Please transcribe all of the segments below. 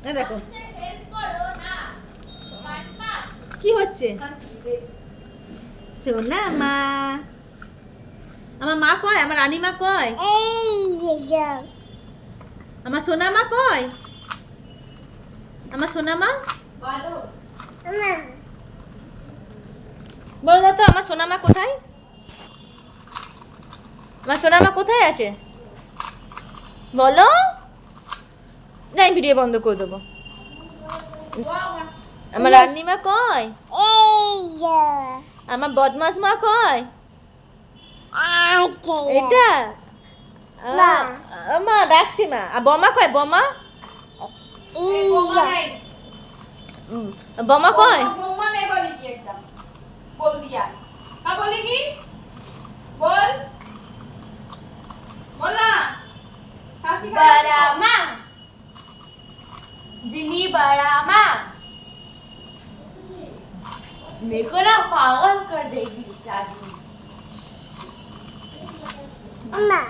দেখো কি হচ্ছে। সোনা মা, আমার মা কয়, আমার রানী মা কয়, আমার সোনা মা কয়, আমার সোনা মা বলো দাও তো, আমার সোনা মা কোথায়? আমার সোনা মা কোথায় আছে বলো। না ভিডিও বন্ধ করে দেবো। আমার রানী মা কয়, আমার বদমাস মা কয়, এটা মা ডাকছি মা। আর বমা কয়, বমা বমা কয়, बोल दिया क्या बोलेगी बोल बोला बड़ा माँ जिनी बड़ा माँ मेरे को ना पागल कर देगी दादी। अम्मा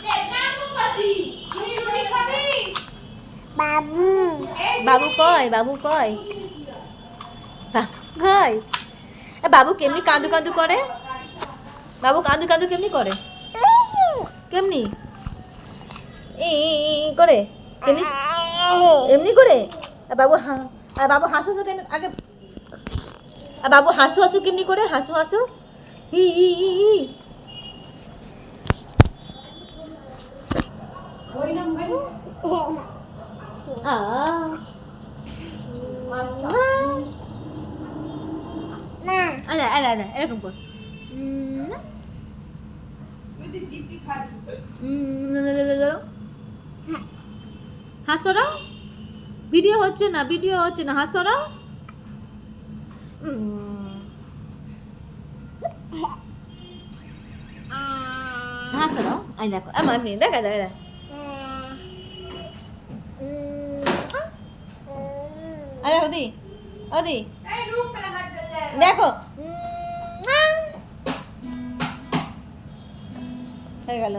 देखना तो पड़ती तुम रोटी खाबी बाबू बाबू कय, बाबू कय, बाबू कय। बाबू केमनी कांदू कांदू करे, बाबू कांदू कांदू केमनी करे, केमनी करे, केमनी एमनी करे। बाबू हाँ, बाबू हासु हासु केन आगे, बाबू हासु हासु केमनी करे, हासु हासु हि हि हि कोई नंबर आ আলা এরকম কর। मुझे जीती खा হাসো রাও, ভিডিও হচ্ছে না, ভিডিও হচ্ছে না, হাসো রাও। হাসো রাও, আই দেখো আমার এমনি দেখা দেখা দেখা। দেখো দি, ও দি ए रुक पहले मत चल जाए দেখো হয়ে গেল।